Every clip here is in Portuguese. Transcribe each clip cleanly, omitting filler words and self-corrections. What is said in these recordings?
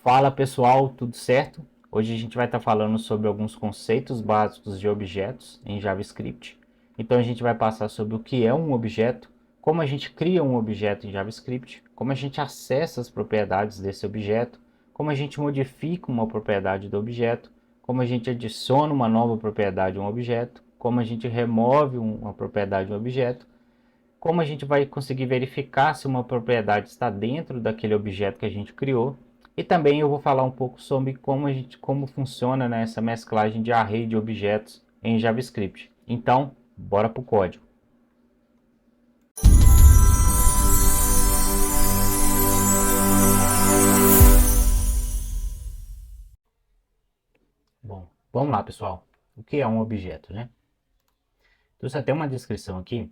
Fala pessoal, tudo certo? Hoje a gente vai estar falando sobre alguns conceitos básicos de objetos em JavaScript. Então a gente vai passar sobre o que é um objeto, como a gente cria um objeto em JavaScript, como a gente acessa as propriedades desse objeto, como a gente modifica uma propriedade do objeto, como a gente adiciona uma nova propriedade a um objeto, como a gente remove uma propriedade de um objeto, como a gente vai conseguir verificar se uma propriedade está dentro daquele objeto que a gente criou. E também eu vou falar um pouco sobre como funciona, né, essa mesclagem de array de objetos em JavaScript. Então, bora para o código. Bom, vamos lá, pessoal. O que é um objeto, né? Então, você tem uma descrição aqui.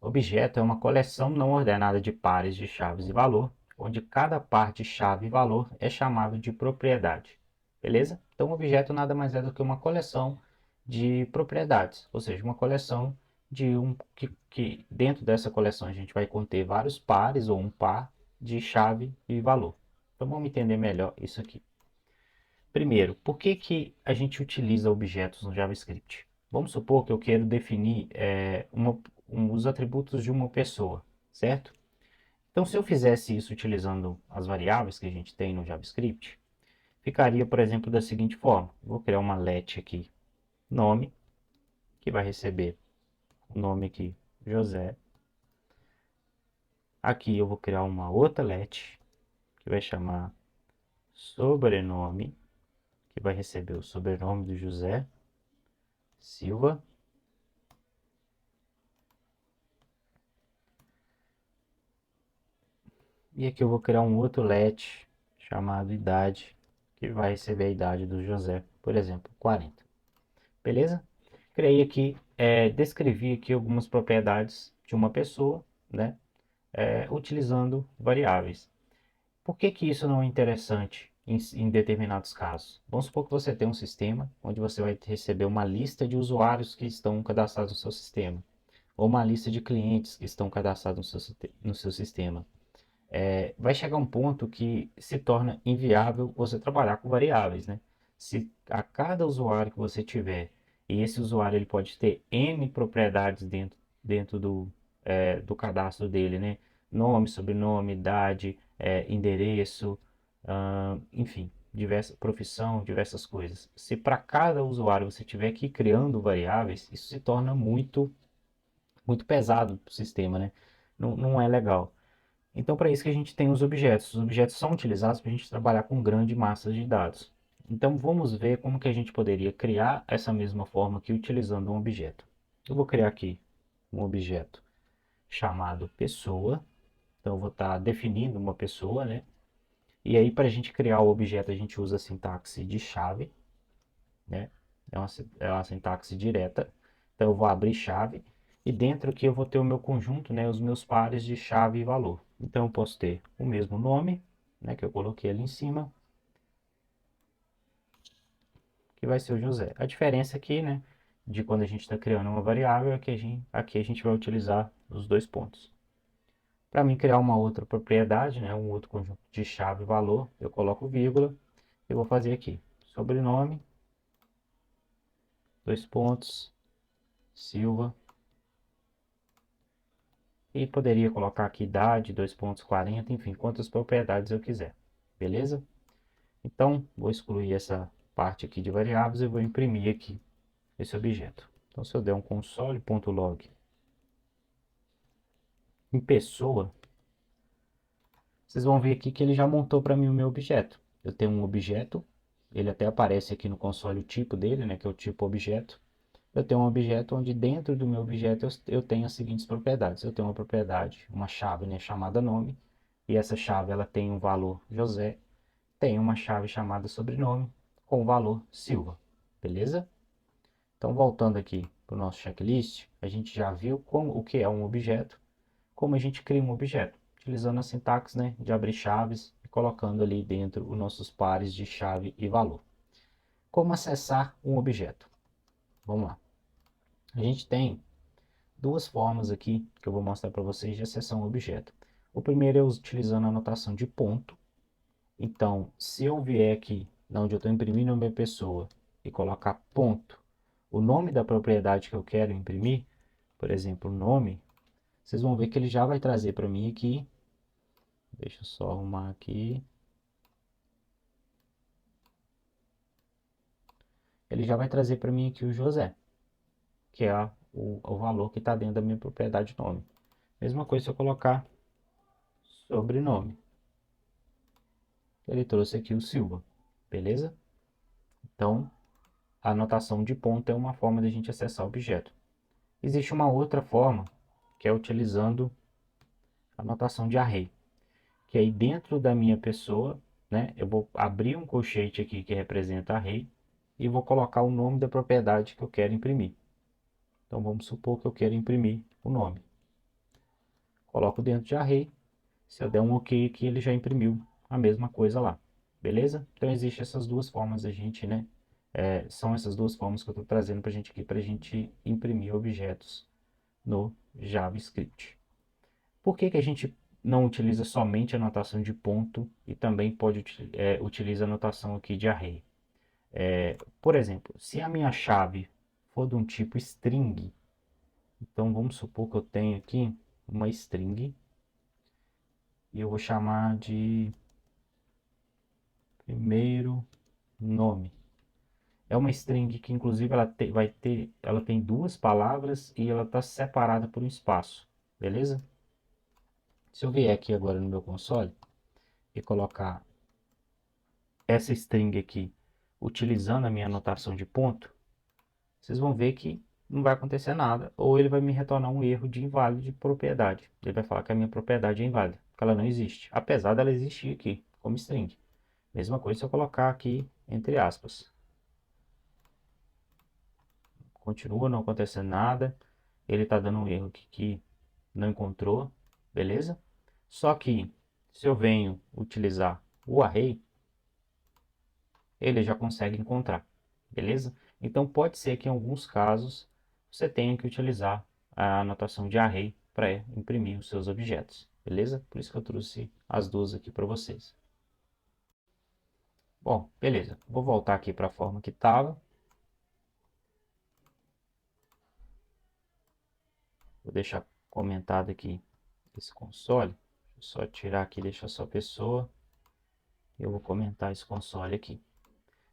Objeto é uma coleção não ordenada de pares de chaves e valor, onde cada par de chave e valor é chamado de propriedade. Beleza? Então, objeto nada mais é do que uma coleção de propriedades, ou seja, uma coleção de que dentro dessa coleção a gente vai conter vários pares ou um par de chave e valor. Então, vamos entender melhor isso aqui. Primeiro, por que a gente utiliza objetos no JavaScript? Vamos supor que eu quero definir os atributos de uma pessoa, certo? Então, se eu fizesse isso utilizando as variáveis que a gente tem no JavaScript, ficaria, por exemplo, da seguinte forma. Vou criar uma let aqui, nome, que vai receber o nome aqui, José. Aqui eu vou criar uma outra let, que vai chamar sobrenome, que vai receber o sobrenome do José Silva. E aqui eu vou criar um outro let chamado idade, que vai receber a idade do José, por exemplo, 40. Beleza? Criei aqui, descrevi aqui algumas propriedades de uma pessoa, né? Utilizando variáveis. Por que isso não é interessante em determinados casos? Vamos supor que você tem um sistema onde você vai receber uma lista de usuários que estão cadastrados no seu sistema, ou uma lista de clientes que estão cadastrados no seu sistema. Vai chegar um ponto que se torna inviável você trabalhar com variáveis, né? Se a cada usuário que você tiver, e esse usuário ele pode ter N propriedades dentro do cadastro dele, né? Nome, sobrenome, idade, endereço, enfim, profissão, diversas coisas. Se para cada usuário você tiver que ir criando variáveis, isso se torna muito pesado para o sistema, né? Não é legal. Então, para isso que a gente tem os objetos. Os objetos são utilizados para a gente trabalhar com grande massa de dados. Então, vamos ver como que a gente poderia criar essa mesma forma aqui utilizando um objeto. Eu vou criar aqui um objeto chamado pessoa. Então, eu vou estar definindo uma pessoa, né? E aí, para a gente criar o objeto, a gente usa a sintaxe de chave, né? É uma sintaxe direta. Então, eu vou abrir chave e dentro aqui eu vou ter o meu conjunto, né? Os meus pares de chave e valor. Então, eu posso ter o mesmo nome, né? Que eu coloquei ali em cima, que vai ser o José. A diferença aqui, né? De quando a gente está criando uma variável é que aqui a gente vai utilizar os dois pontos. Para mim criar uma outra propriedade, né? Um outro conjunto de chave e valor, eu coloco vírgula. Eu vou fazer aqui sobrenome, dois pontos, Silva. E poderia colocar aqui idade, 2 pontos 40, enfim, quantas propriedades eu quiser. Beleza? Então, vou excluir essa parte aqui de variáveis e vou imprimir aqui esse objeto. Então, se eu der um console.log em pessoa, vocês vão ver aqui que ele já montou para mim o meu objeto. Eu tenho um objeto, ele até aparece aqui no console o tipo dele, né, que é o tipo objeto. Eu tenho um objeto onde dentro do meu objeto eu tenho as seguintes propriedades. Eu tenho uma propriedade, uma chave, né, chamada nome, e essa chave ela tem um valor José, tem uma chave chamada sobrenome com o valor Silva, beleza? Então voltando aqui para o nosso checklist, a gente já viu o que é um objeto, como a gente cria um objeto, utilizando a sintaxe, né, de abrir chaves e colocando ali dentro os nossos pares de chave e valor. Como acessar um objeto? Vamos lá. A gente tem duas formas aqui que eu vou mostrar para vocês de acessar um objeto. O primeiro é utilizando a notação de ponto Então, se eu vier aqui, onde eu estou imprimindo a minha pessoa, e colocar ponto, o nome da propriedade que eu quero imprimir, por exemplo, nome, vocês vão ver que ele já vai trazer para mim aqui. Deixa eu só arrumar aqui. Ele já vai trazer para mim aqui o José, que é o valor que está dentro da minha propriedade nome. Mesma coisa se eu colocar sobrenome. Ele trouxe aqui o Silva, beleza? Então, a anotação de ponto é uma forma de a gente acessar o objeto. Existe uma outra forma, que é utilizando a anotação de array, que aí dentro da minha pessoa, né, eu vou abrir um colchete aqui que representa array e vou colocar o nome da propriedade que eu quero imprimir. Então vamos supor que eu quero imprimir o nome. Coloco dentro de array. Se eu der um OK aqui, ele já imprimiu a mesma coisa lá. Beleza? Então existem essas duas formas da gente, né? São essas duas formas que eu estou trazendo para a gente aqui, para a gente imprimir objetos no JavaScript. Por que que a gente não utiliza somente a notação de ponto e também pode utilizar a notação aqui de array? Por exemplo, se a minha chave for de um tipo string, então vamos supor que eu tenho aqui uma string e eu vou chamar de primeiro nome. É uma string que inclusive ela tem duas palavras e ela está separada por um espaço, beleza? Se eu vier aqui agora no meu console e colocar essa string aqui utilizando a minha anotação de ponto, vocês vão ver que não vai acontecer nada, ou ele vai me retornar um erro de inválido de propriedade. Ele vai falar que a minha propriedade é inválida, porque ela não existe, apesar dela existir aqui como string. Mesma coisa se eu colocar aqui entre aspas. Continua não acontecendo nada, ele está dando um erro aqui que não encontrou, beleza? Só que se eu venho utilizar o array, ele já consegue encontrar, beleza? Então pode ser que em alguns casos você tenha que utilizar a anotação de array para imprimir os seus objetos, beleza? Por isso que eu trouxe as duas aqui para vocês. Bom, beleza. Vou voltar aqui para a forma que estava. Vou deixar comentado aqui esse console. Deixa eu só tirar aqui, deixar só pessoa. Eu vou comentar esse console aqui.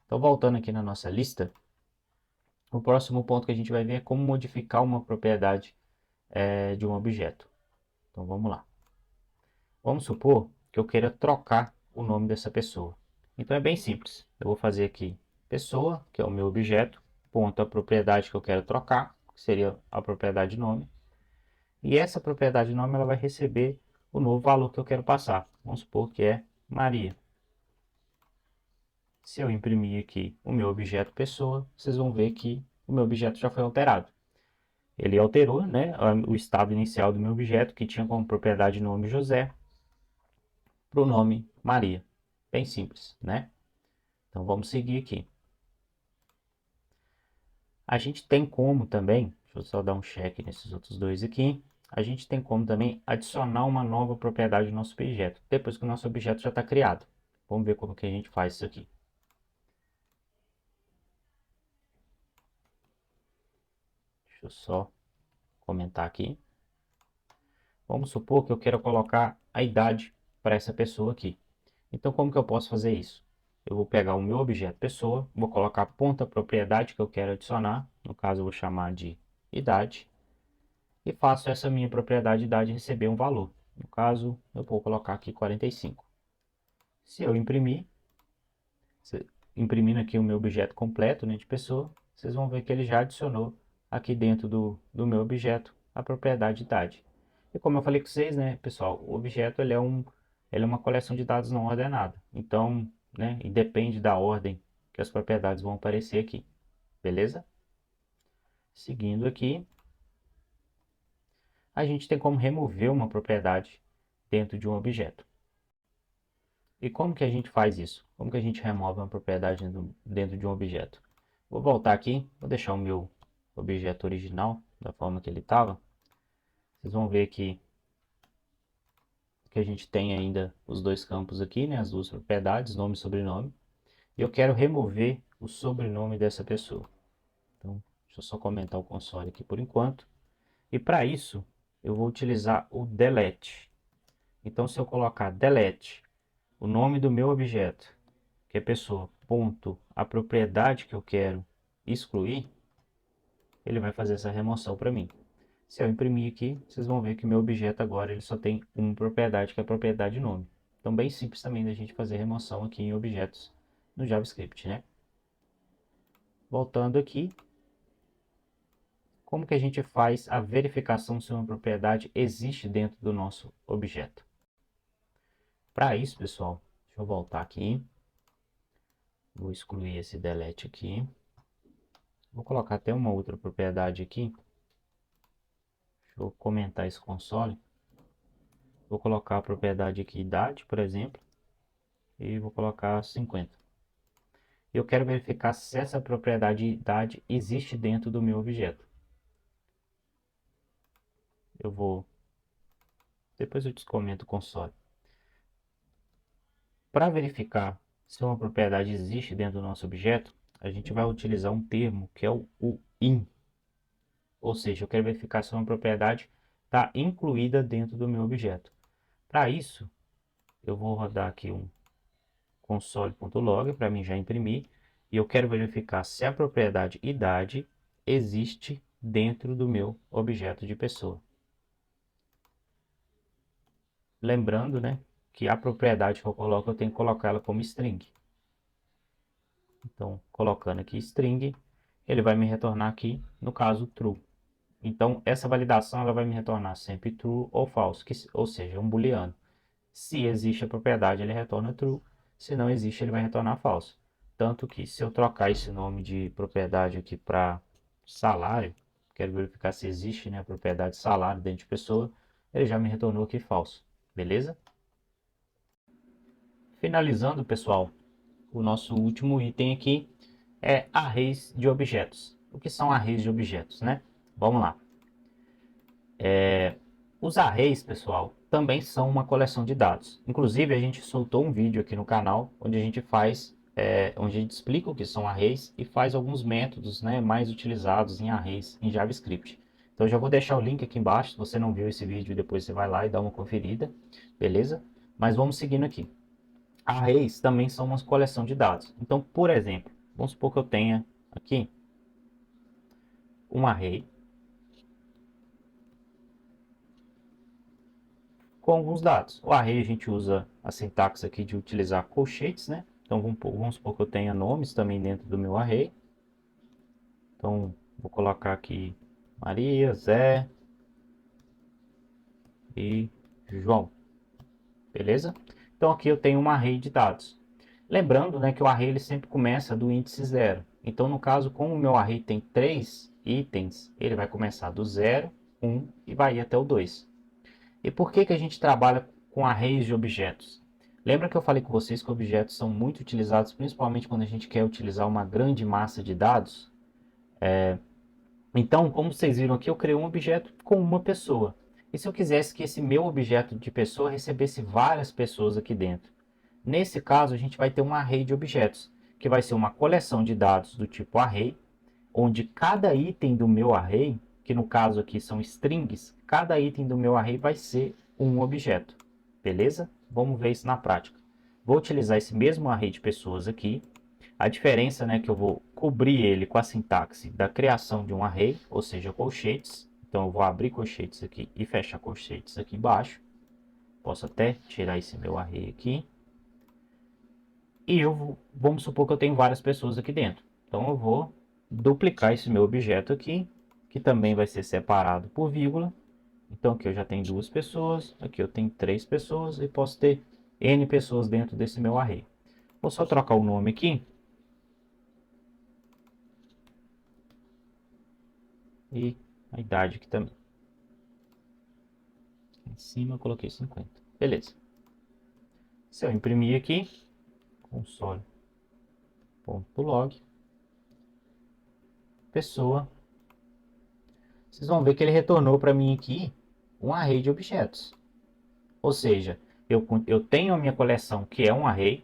Então, voltando aqui na nossa lista, o próximo ponto que a gente vai ver é como modificar uma propriedade de um objeto. Então, vamos lá. Vamos supor que eu queira trocar o nome dessa pessoa. Então, é bem simples. Eu vou fazer aqui pessoa, que é o meu objeto, ponto a propriedade que eu quero trocar, que seria a propriedade nome. E essa propriedade nome ela vai receber o novo valor que eu quero passar. Vamos supor que é Maria. Se eu imprimir aqui o meu objeto pessoa, vocês vão ver que o meu objeto já foi alterado. Ele alterou, né, o estado inicial do meu objeto, que tinha como propriedade nome José, para o nome Maria. Bem simples, né? Então vamos seguir aqui. A gente tem como também, deixa eu só dar um check nesses outros dois aqui. A gente tem como também adicionar uma nova propriedade no nosso objeto, depois que o nosso objeto já está criado. Vamos ver como que a gente faz isso aqui. Deixa eu só comentar aqui. Vamos supor que eu quero colocar a idade para essa pessoa aqui. Então, como que eu posso fazer isso? Eu vou pegar o meu objeto pessoa, vou colocar a ponta propriedade que eu quero adicionar, no caso eu vou chamar de idade, e faço essa minha propriedade idade receber um valor. No caso, eu vou colocar aqui 45. Se eu imprimir, imprimindo aqui o meu objeto completo, né, de pessoa, vocês vão ver que ele já adicionou aqui dentro do meu objeto a propriedade idade. E como eu falei com vocês, né, pessoal, o objeto ele é uma coleção de dados não ordenada. Então, né, e depende da ordem que as propriedades vão aparecer aqui. Beleza? Seguindo aqui, a gente tem como remover uma propriedade dentro de um objeto. E como que a gente faz isso? Como que a gente remove uma propriedade dentro de um objeto? Vou voltar aqui, vou deixar o meu objeto original da forma que ele estava. Vocês vão ver que que a gente tem ainda os dois campos aqui, né? As duas propriedades, nome e sobrenome. E eu quero remover o sobrenome dessa pessoa. Então, deixa eu só comentar o console aqui por enquanto. E para isso, eu vou utilizar o delete. Então, se eu colocar delete, o nome do meu objeto, que é pessoa, ponto, a propriedade que eu quero excluir, ele vai fazer essa remoção para mim. Se eu imprimir aqui, vocês vão ver que o meu objeto agora ele só tem uma propriedade, que é a propriedade nome. Então, bem simples também da gente fazer remoção aqui em objetos no JavaScript, né? Voltando aqui, como que a gente faz a verificação se uma propriedade existe dentro do nosso objeto? Para isso, pessoal, deixa eu voltar aqui. Vou excluir esse delete aqui. Vou colocar até uma outra propriedade aqui. Deixa eu comentar esse console. Vou colocar a propriedade aqui, idade, por exemplo. E vou colocar 50. Eu quero verificar se essa propriedade idade existe dentro do meu objeto. Eu vou... Depois eu te comento o console. Para verificar se uma propriedade existe dentro do nosso objeto, a gente vai utilizar um termo que é o in. Ou seja, eu quero verificar se uma propriedade está incluída dentro do meu objeto. Para isso, eu vou rodar aqui um console.log para mim já imprimir. E eu quero verificar se a propriedade idade existe dentro do meu objeto de pessoa. Lembrando, né, que a propriedade que eu coloco, eu tenho que colocar ela como string. Então, colocando aqui string, ele vai me retornar aqui, no caso, true. Então, essa validação ela vai me retornar sempre true ou false, ou seja, um booleano. Se existe a propriedade, ele retorna true. Se não existe, ele vai retornar false. Tanto que se eu trocar esse nome de propriedade aqui para salário, quero verificar se existe, né, a propriedade salário dentro de pessoa, ele já me retornou aqui falso. Beleza? Finalizando, pessoal, o nosso último item aqui é arrays de objetos. O que são arrays de objetos, né? Vamos lá. Os arrays, pessoal, também são uma coleção de dados. Inclusive, a gente soltou um vídeo aqui no canal onde a gente onde a gente explica o que são arrays e faz alguns métodos, né, mais utilizados em arrays em JavaScript. Então, eu já vou deixar o link aqui embaixo. Se você não viu esse vídeo, depois você vai lá e dá uma conferida, beleza? Mas vamos seguindo aqui. Arrays também são uma coleção de dados. Então, por exemplo, vamos supor que eu tenha aqui um array com alguns dados. O array a gente usa a sintaxe aqui de utilizar colchetes, né? Então vamos supor que eu tenha nomes também dentro do meu array. Então vou colocar aqui Maria, Zé e João. Beleza? Então aqui eu tenho um array de dados. Lembrando, né, que o array ele sempre começa do índice 0. Então no caso, como o meu array tem 3 itens, ele vai começar do 0, 1 e vai ir até o 2. E por que que a gente trabalha com arrays de objetos? Lembra que eu falei com vocês que objetos são muito utilizados, principalmente quando a gente quer utilizar uma grande massa de dados? Então, como vocês viram aqui, eu criei um objeto com uma pessoa. E se eu quisesse que esse meu objeto de pessoa recebesse várias pessoas aqui dentro? Nesse caso, a gente vai ter um array de objetos, que vai ser uma coleção de dados do tipo array, onde cada item do meu array, que no caso aqui são strings, cada item do meu array vai ser um objeto. Beleza? Vamos ver isso na prática. Vou utilizar esse mesmo array de pessoas aqui. A diferença, né, que eu vou cobrir ele com a sintaxe da criação de um array, ou seja, colchetes. Então eu vou abrir colchetes aqui e fechar colchetes aqui embaixo. Posso até tirar esse meu array aqui. E vamos supor que eu tenho várias pessoas aqui dentro. Então eu vou duplicar esse meu objeto aqui, que também vai ser separado por vírgula. Então aqui eu já tenho duas pessoas, aqui eu tenho três pessoas e posso ter N pessoas dentro desse meu array. Vou só trocar o nome aqui. E a idade aqui também. Em cima eu coloquei 50. Beleza. Se eu imprimir aqui, console.log, pessoa, vocês vão ver que ele retornou para mim aqui um array de objetos. Ou seja, eu tenho a minha coleção que é um array,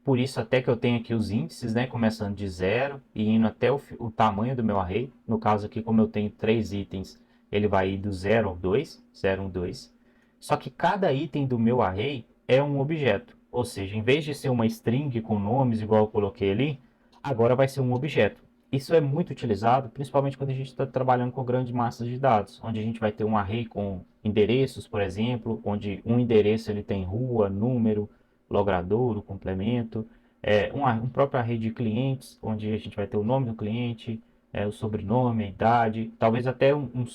por isso até que eu tenho aqui os índices, né, começando de 0 e indo até o tamanho do meu array. No caso aqui, como eu tenho 3 itens, ele vai ir do 0 ao 2, 0, 1, 2. Só que cada item do meu array é um objeto. Ou seja, em vez de ser uma string com nomes igual eu coloquei ali, agora vai ser um objeto. Isso é muito utilizado, principalmente quando a gente está trabalhando com grandes massas de dados, onde a gente vai ter um array com endereços, por exemplo, onde um endereço ele tem rua, número, logradouro, complemento, um próprio array de clientes, onde a gente vai ter o nome do cliente, o sobrenome, a idade, talvez até um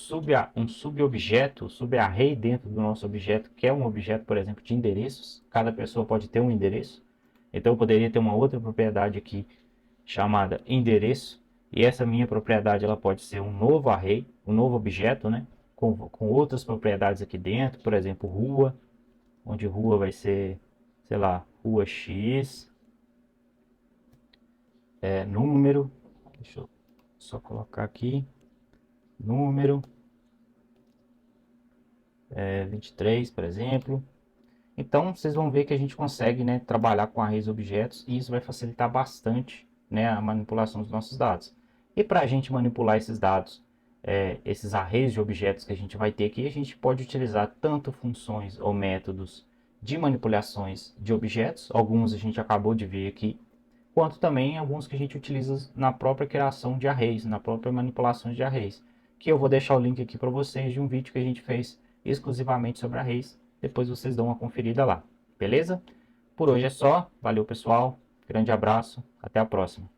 subobjeto, subarray dentro do nosso objeto, que é um objeto, por exemplo, de endereços. Cada pessoa pode ter um endereço. Então eu poderia ter uma outra propriedade aqui chamada endereço, e essa minha propriedade ela pode ser um novo array, um novo objeto, né? Com outras propriedades aqui dentro, por exemplo, rua, onde rua vai ser, sei lá, rua X, número, deixa eu só colocar aqui, número, 23, por exemplo. Então, vocês vão ver que a gente consegue, né, trabalhar com arrays objetos e isso vai facilitar bastante, né, a manipulação dos nossos dados. E para a gente manipular esses dados, esses arrays de objetos que a gente vai ter aqui, a gente pode utilizar tanto funções ou métodos de manipulações de objetos, alguns a gente acabou de ver aqui, quanto também alguns que a gente utiliza na própria criação de arrays, na própria manipulação de arrays, que eu vou deixar o link aqui para vocês de um vídeo que a gente fez exclusivamente sobre arrays, depois vocês dão uma conferida lá, beleza? Por hoje é só, valeu pessoal, grande abraço, até a próxima.